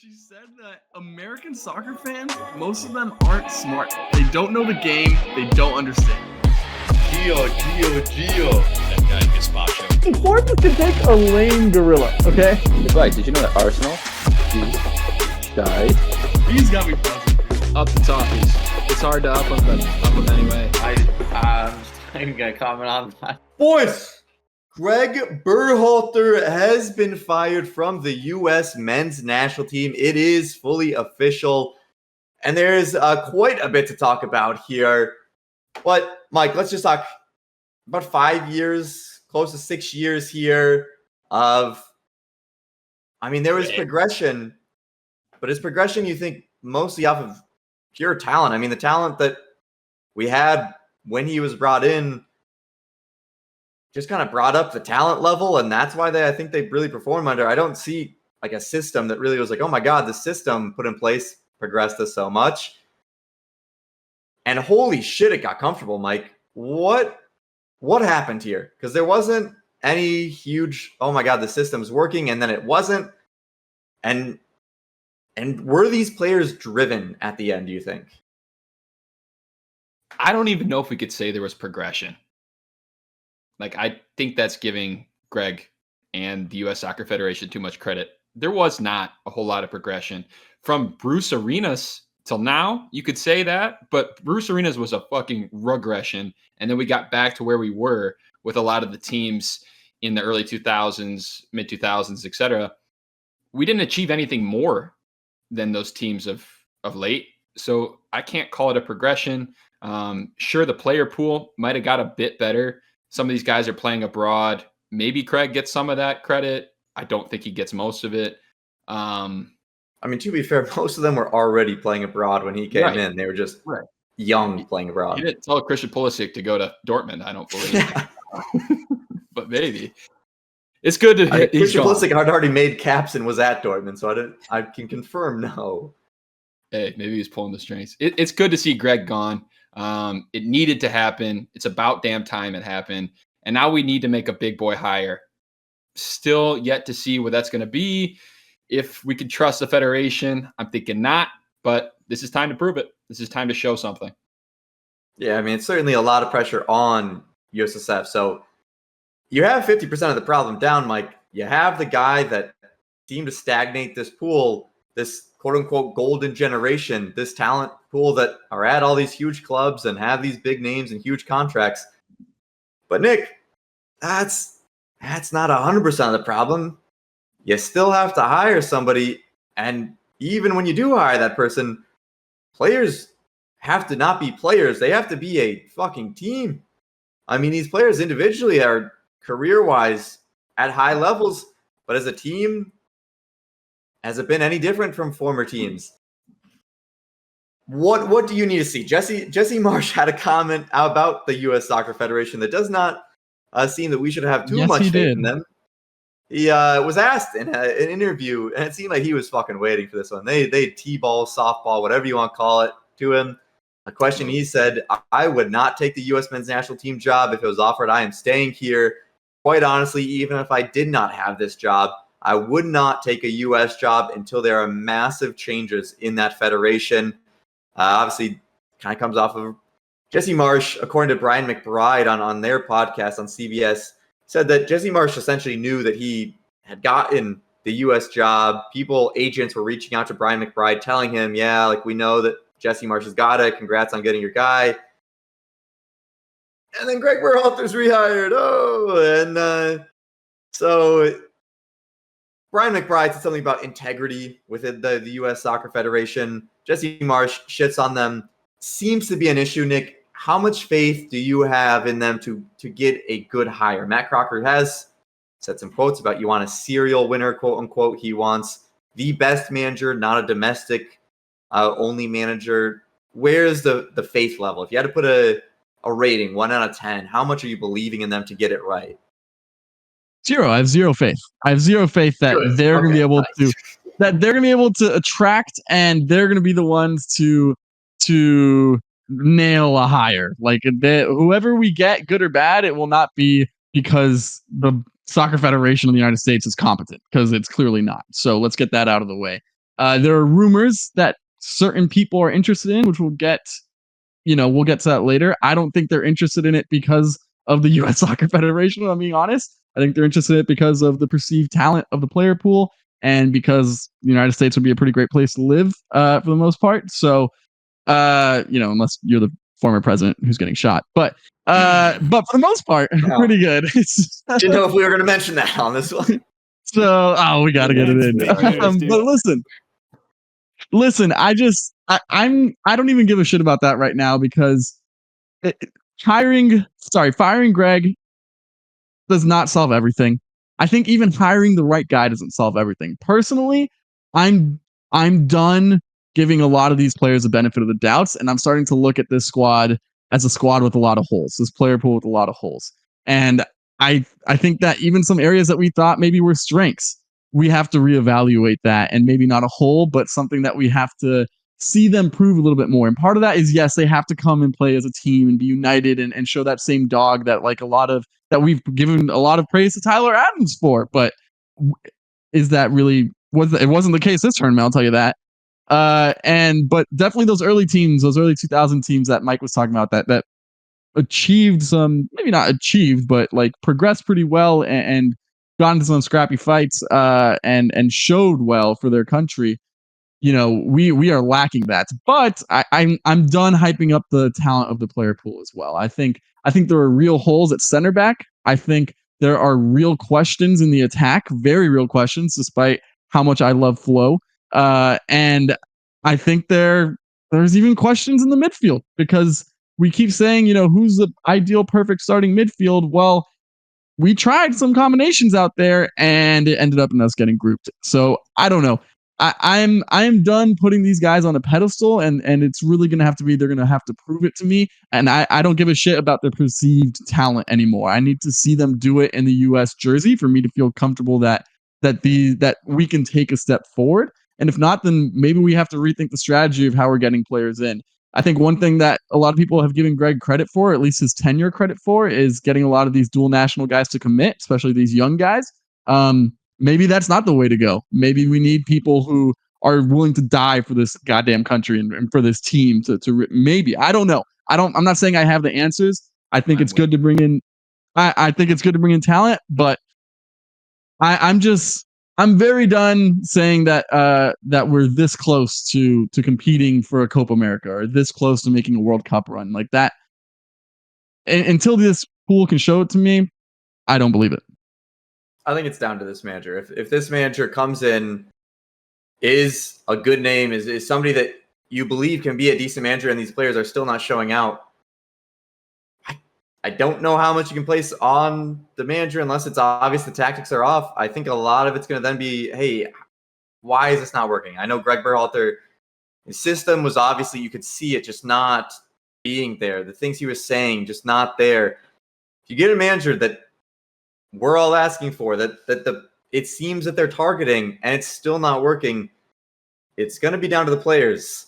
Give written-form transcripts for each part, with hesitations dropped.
She said that American soccer fans, most of them aren't smart. They don't know the game. They don't understand. Gio. That guy Gazpacho. Sports can take a lame gorilla, okay? Advice, did you know that Arsenal died? He's got me buzzing. Up the talkies. It's hard to up them anyway. I'm not even going to comment on that. Boys, Gregg Berhalter has been fired from the U.S. men's national team. It is fully official, and there's quite a bit to talk about here. But, Mike, let's just talk about 5 years, close to 6 years here of, there was progression, but is progression, you think, mostly off of pure talent? The talent that we had when he was brought in just kind of brought up the talent level, and that's why I think they really perform under. I don't see like a system that really was like, oh my God, the system put in place progressed us so much. And holy shit, it got comfortable, Mike. What happened here? Because there wasn't any huge, oh my God, the system's working, and then it wasn't. And were these players driven at the end, do you think? I don't even know if we could say there was progression. I think that's giving Gregg and the U.S. Soccer Federation too much credit. There was not a whole lot of progression. From Bruce Arenas till now, you could say that, but Bruce Arenas was a fucking regression. And then we got back to where we were with a lot of the teams in the early 2000s, mid 2000s, etc. We didn't achieve anything more than those teams of late. So I can't call it a progression. Sure, the player pool might have got a bit better. Some of these guys are playing abroad. Maybe Craig gets some of that credit. I don't think he gets most of it. To be fair, most of them were already playing abroad when he came in. They were just young playing abroad. He didn't tell Christian Pulisic to go to Dortmund, I don't believe. But maybe. It's good to hit. Christian Pulisic had already made caps and was at Dortmund, so I can confirm no. Hey, maybe he's pulling the strings. It's good to see Gregg gone. It needed to happen. It's about damn time it happened. And now we need to make a big boy hire. Still yet to see what that's going to be. If we can trust the Federation, I'm thinking not, but this is time to prove it. This is time to show something. Yeah, it's certainly a lot of pressure on USSF. So you have 50% of the problem down, Mike. You have the guy that seemed to stagnate this pool, this quote-unquote golden generation, this talent pool that are at all these huge clubs and have these big names and huge contracts. But Nick, that's not 100% of the problem. You still have to hire somebody, and even when you do hire that person, players have to not be players. They have to be a fucking team. These players individually are career-wise at high levels, but as a team, has it been any different from former teams? What do you need to see? Jesse Marsh had a comment about the U.S. Soccer Federation that does not seem that we should have too much faith in them. He was asked in an interview, and it seemed like he was fucking waiting for this one. They T-ball, softball, whatever you want to call it, to him. A question, he said, I would not take the U.S. men's national team job if it was offered. I am staying here. Quite honestly, even if I did not have this job, I would not take a U.S. job until there are massive changes in that federation. Obviously, kind of comes off of Jesse Marsh, according to Brian McBride on their podcast on CBS, said that Jesse Marsh essentially knew that he had gotten the U.S. job. Agents were reaching out to Brian McBride telling him, we know that Jesse Marsh has got it. Congrats on getting your guy. And then Gregg Berhalter's rehired. So Brian McBride said something about integrity within the U.S. Soccer Federation. Jesse Marsh shits on them. Seems to be an issue, Nick. How much faith do you have in them to get a good hire? Matt Crocker has said some quotes about you want a serial winner, quote unquote. He wants the best manager, not a domestic only manager. Where's the faith level? If you had to put a rating, 1 out of 10, how much are you believing in them to get it right? 0. I have zero faith. I have zero faith that they're going to be able to, that they're going to be able to attract, and they're going to be the ones to nail a hire. Whoever we get, good or bad, it will not be because the Soccer Federation of the United States is competent, because it's clearly not. So let's get that out of the way. There are rumors that certain people are interested in, which we'll get to that later. I don't think they're interested in it because of the U.S. Soccer Federation, if I'm being honest. I think they're interested in it because of the perceived talent of the player pool and because the United States would be a pretty great place to live for the most part. So, unless you're the former president who's getting shot. But for the most part, pretty good. Didn't know if we were going to mention that on this one. So, we got to get it in. But listen, I don't even give a shit about that right now because firing Gregg does not solve everything. I think even hiring the right guy doesn't solve everything. Personally, I'm done giving a lot of these players the benefit of the doubts, and I'm starting to look at this squad as a squad with a lot of holes, this player pool with a lot of holes. And I think that even some areas that we thought maybe were strengths, we have to reevaluate that, and maybe not a hole, but something that we have to see them prove a little bit more. And part of that is, yes, they have to come and play as a team and be united and show that same dog that that we've given a lot of praise to Tyler Adams for. But is that really it wasn't the case this tournament, I'll tell you that. But definitely those early teams, those early 2000 teams that Mike was talking about that achieved some, maybe not achieved, but like progressed pretty well and got into some scrappy fights and showed well for their country. We are lacking that. But I'm done hyping up the talent of the player pool as well. I think there are real holes at center back. I think there are real questions in the attack, very real questions, despite how much I love Flo. And I think there's even questions in the midfield because we keep saying, who's the ideal perfect starting midfield? Well, we tried some combinations out there and it ended up in us getting grouped. So I don't know. I am done putting these guys on a pedestal, and it's really gonna have to be they're gonna have to prove it to me. And I don't give a shit about their perceived talent anymore. I need to see them do it in the U.S. jersey for me to feel comfortable that we can take a step forward. And if not, then maybe we have to rethink the strategy of how we're getting players in. I think one thing that a lot of people have given Gregg credit for, or at least his tenure credit for, is getting a lot of these dual national guys to commit, especially these young guys. Maybe that's not the way to go. Maybe we need people who are willing to die for this goddamn country and for this team maybe. I don't know. I'm not saying I have the answers. I think it's good to bring in I think it's good to bring in talent, but I'm very done saying that we're this close to competing for a Copa America or this close to making a World Cup run like that. Until this pool can show it to me, I don't believe it. I think it's down to this manager. If this manager comes in, is a good name, is somebody that you believe can be a decent manager, and these players are still not showing out, I don't know how much you can place on the manager unless it's obvious the tactics are off. I think a lot of it's going to then be, hey, why is this not working? I know Gregg Berhalter, his system was obviously, you could see it just not being there. The things he was saying, just not there. If you get a manager that we're all asking for, it seems that they're targeting and it's still not working, it's going to be down to the players.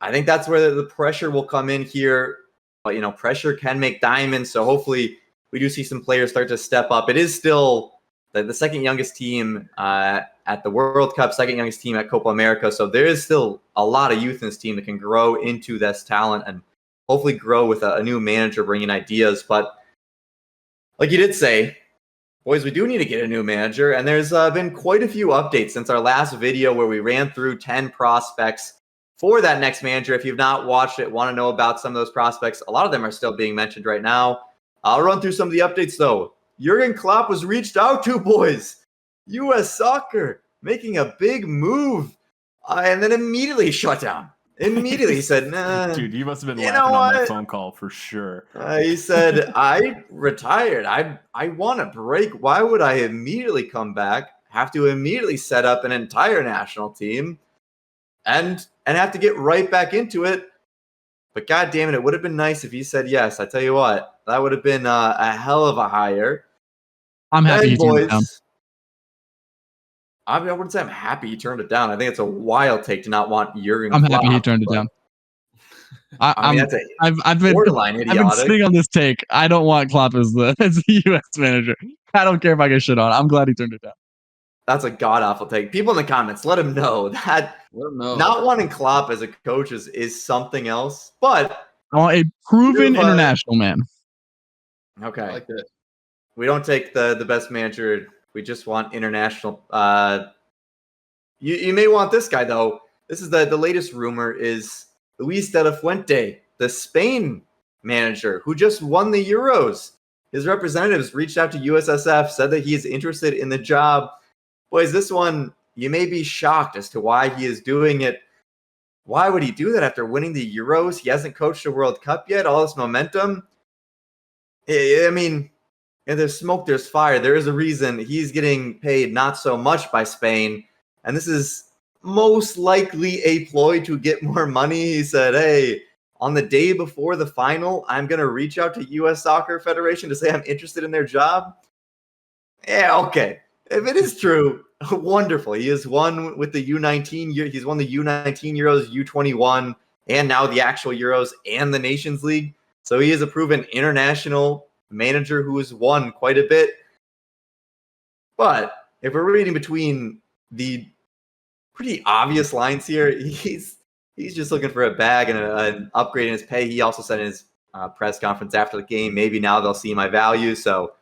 I think that's where the pressure will come in here. But, pressure can make diamonds. So hopefully we do see some players start to step up. It is still the second youngest team at the World Cup, second youngest team at Copa America. So there is still a lot of youth in this team that can grow into this talent and hopefully grow with a new manager bringing ideas. But like you did say, boys, we do need to get a new manager. And there's been quite a few updates since our last video where we ran through 10 prospects for that next manager. If you've not watched it, want to know about some of those prospects, a lot of them are still being mentioned right now. I'll run through some of the updates, though. Jurgen Klopp was reached out to, boys. U.S. Soccer making a big move and then immediately shut down. Immediately said, nah. Dude, you must have been laughing on that phone call for sure. He said, I retired. I want a break. Why would I immediately come back, have to immediately set up an entire national team, and have to get right back into it? But God damn it, it would have been nice if he said yes. I tell you what, that would have been a hell of a hire. I'm happy he turned it down. I wouldn't say I'm happy he turned it down. I think it's a wild take to not want Jurgen I'm Klopp, happy he turned it down. I've been borderline idiotic. I've been sitting on this take. I don't want Klopp as the U.S. manager. I don't care if I get shit on. I'm glad he turned it down. That's a god-awful take. People in the comments, let him know that not wanting Klopp as a coach is something else. But a proven international man. Okay. I like this. We don't take the best manager. We just want international. You may want this guy, though. This is the latest rumor is Luis de la Fuente, the Spain manager who just won the Euros. His representatives reached out to USSF, said that he is interested in the job. Boys, this one, you may be shocked as to why he is doing it. Why would he do that after winning the Euros? He hasn't coached a World Cup yet. All this momentum. I mean, and there's smoke, there's fire. There is a reason he's getting paid not so much by Spain. And this is most likely a ploy to get more money. He said, hey, on the day before the final, I'm going to reach out to U.S. Soccer Federation to say I'm interested in their job. Yeah, okay. If it is true, wonderful. He has won with the U19. He's won the U19 Euros, U21, and now the actual Euros and the Nations League. So he is a proven international manager who has won quite a bit. But if we're reading between the pretty obvious lines here, he's just looking for a bag and an upgrade in his pay. He also said in his press conference after the game, maybe now they'll see my value. So,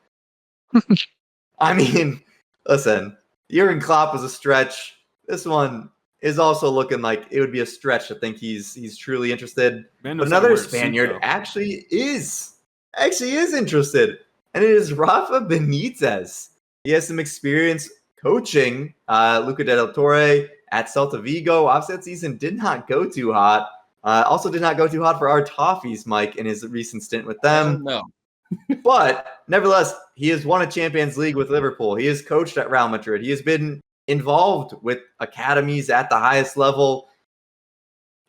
I mean, listen, Jurgen Klopp was a stretch. This one is also looking like it would be a stretch to think he's truly interested. But another Spaniard actually is interested, and it is Rafa Benitez. He has some experience coaching Luca del Torre at Celta Vigo. Obviously, that season did not go too hot. Also did not go too hot for our Toffees, Mike, in his recent stint with them. No. But nevertheless, he has won a Champions League with Liverpool. He has coached at Real Madrid. He has been involved with academies at the highest level.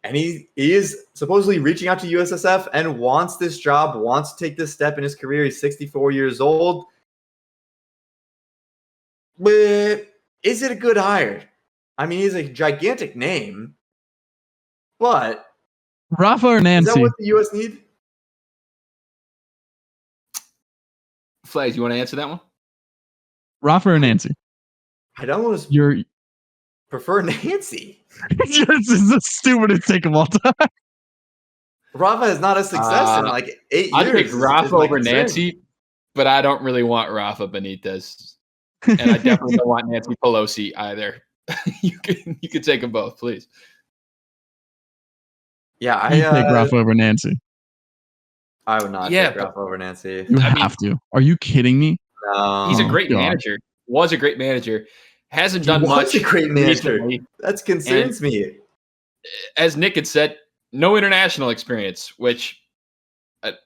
And he is supposedly reaching out to USSF and wants this job, wants to take this step in his career. He's 64 years old. But is it a good hire? I mean, he's a gigantic name. But Rafa or Nancy? Is that what the U.S. need? Flags, you want to answer that one? Rafa or Nancy? I'd almost prefer Nancy. This is the stupidest take of all time. Rafa has not a success in like 8 years. I'd pick Rafa over Nancy, but I don't really want Rafa Benitez. And I definitely don't want Nancy Pelosi either. You can take them both, please. Yeah, I take Rafa over Nancy. I would not take Rafa over Nancy. You have to. Are you kidding me? No. He's a great manager. Was a great manager. Hasn't done much. A great manager. Recently. That concerns me. As Nick had said, no international experience, which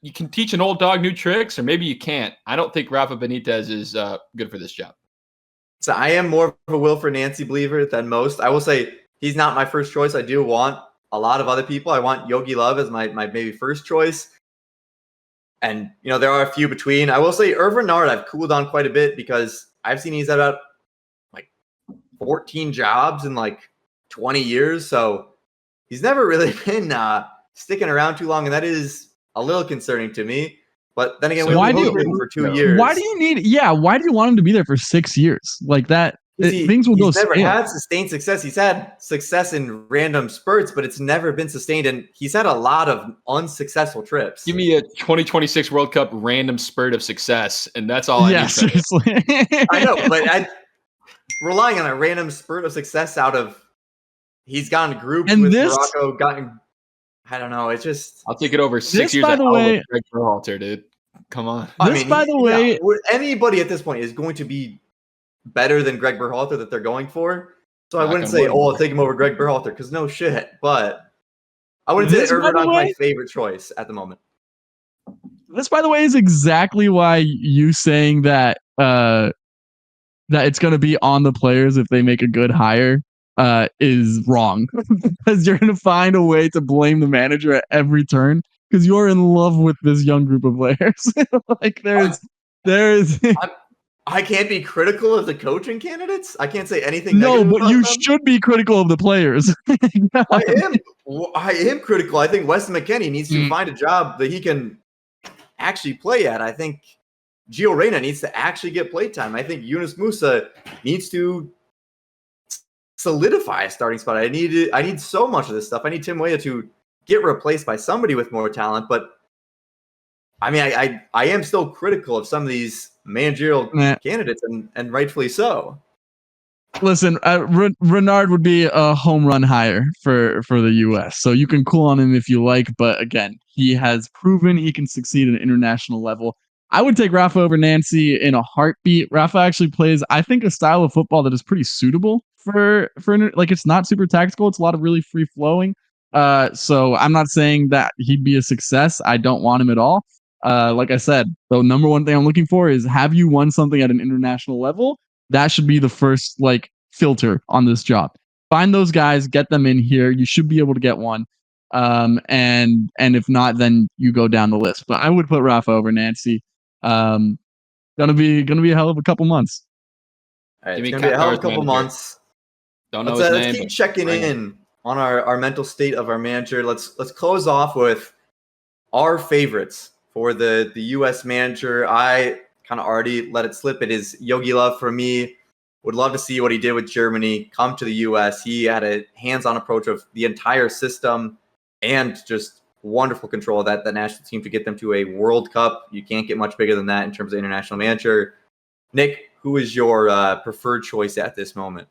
you can teach an old dog new tricks, or maybe you can't. I don't think Rafa Benitez is good for this job. So I am more of a Wilfred Nancy believer than most. I will say he's not my first choice. I do want a lot of other people. I want Yogi Love as my maybe first choice. And, you know, there are a few between. I will say Irvin Nard, I've cooled on quite a bit because I've seen he's had about like 14 jobs in like 20 years. So he's never really been sticking around too long. And that is a little concerning to me. But then again, we only him for 2 years. Why do you why do you want him to be there for 6 years? Like that, things will go stale. He's never had sustained success. He's had success in random spurts, but it's never been sustained. And he's had a lot of unsuccessful trips. Give me a 2026 World Cup random spurt of success, and that's all I need. Seriously. I know, but relying on a random spurt of success out of he's gotten grouped with Morocco, I don't know. It's just I'll take it over 6 years. By the way, Gregg Berhalter, dude, come on. By the way, anybody at this point is going to be better than Gregg Berhalter that they're going for. So I wouldn't say, I'll take him over Gregg Berhalter because no shit. But I wouldn't say Irvin Nard's my favorite choice at the moment. This, by the way, is exactly why you saying that that it's going to be on the players if they make a good hire is wrong. Because you're going to find a way to blame the manager at every turn because you're in love with this young group of players. Like there's I can't be critical of the coaching candidates. I can't say anything. No, but you them. Should be critical of the players. I am critical. I think Weston McKennie needs to find a job that he can actually play at. I think Gio Reyna needs to actually get play time. I think Yunus Musa needs to solidify a starting spot. I need so much of this stuff. I need Tim Weah to get replaced by somebody with more talent. But I mean, I am still critical of some of these managerial candidates, and rightfully so. Listen, Renard would be a home run hire for the U.S. So you can cool on him if you like, but again, he has proven he can succeed at an international level. I would take Rafa over Nancy in a heartbeat. Rafa actually plays, I think, a style of football that is pretty suitable for like it's not super tactical. It's a lot of really free flowing. So I'm not saying that he'd be a success. I don't want him at all. Like I said, the number one thing I'm looking for is, have you won something at an international level? That should be the first like filter on this job. Find those guys, get them in here. You should be able to get one. And if not, then you go down the list. But I would put Rafa over Nancy. Gonna be a hell of a couple months. All right, it's gonna be a hell of a couple months. Don't know his name. Let's keep checking in on our mental state of our manager. Let's close off with our favorites for the U.S. manager. I kind of already let it slip. It is Yogi Löw for me. Would love to see what he did with Germany come to the U.S. He had a hands-on approach of the entire system and just wonderful control of that national team to get them to a World Cup. You can't get much bigger than that in terms of international manager. Nick, who is your preferred choice at this moment?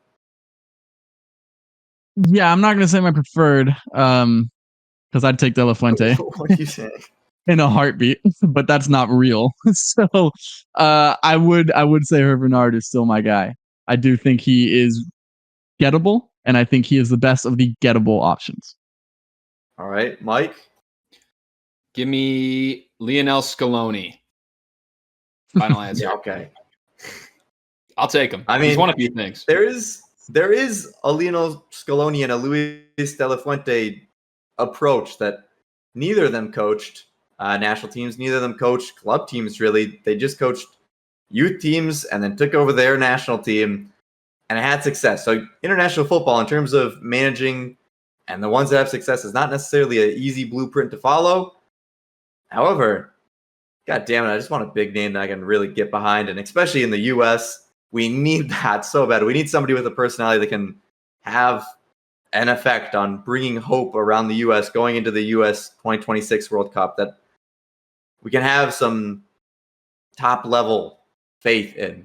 Yeah, I'm not going to say my preferred because I'd take De La Fuente. What do you say? In a heartbeat, but that's not real. So I would say Hervé Renard is still my guy. I do think he is gettable, and I think he is the best of the gettable options. All right, Mike? Give me Lionel Scaloni. Final answer. Yeah, okay. I'll take him. I mean, he's won a few things. There is a Lionel Scaloni and a Luis De La Fuente approach that neither of them coached national teams. Neither of them coached club teams, really. They just coached youth teams and then took over their national team and had success. So international football, in terms of managing and the ones that have success, is not necessarily an easy blueprint to follow. However, God damn it, I just want a big name that I can really get behind. And especially in the U.S., we need that so bad. We need somebody with a personality that can have an effect on bringing hope around the U.S. going into the U.S. 2026 World Cup, that we can have some top-level faith in.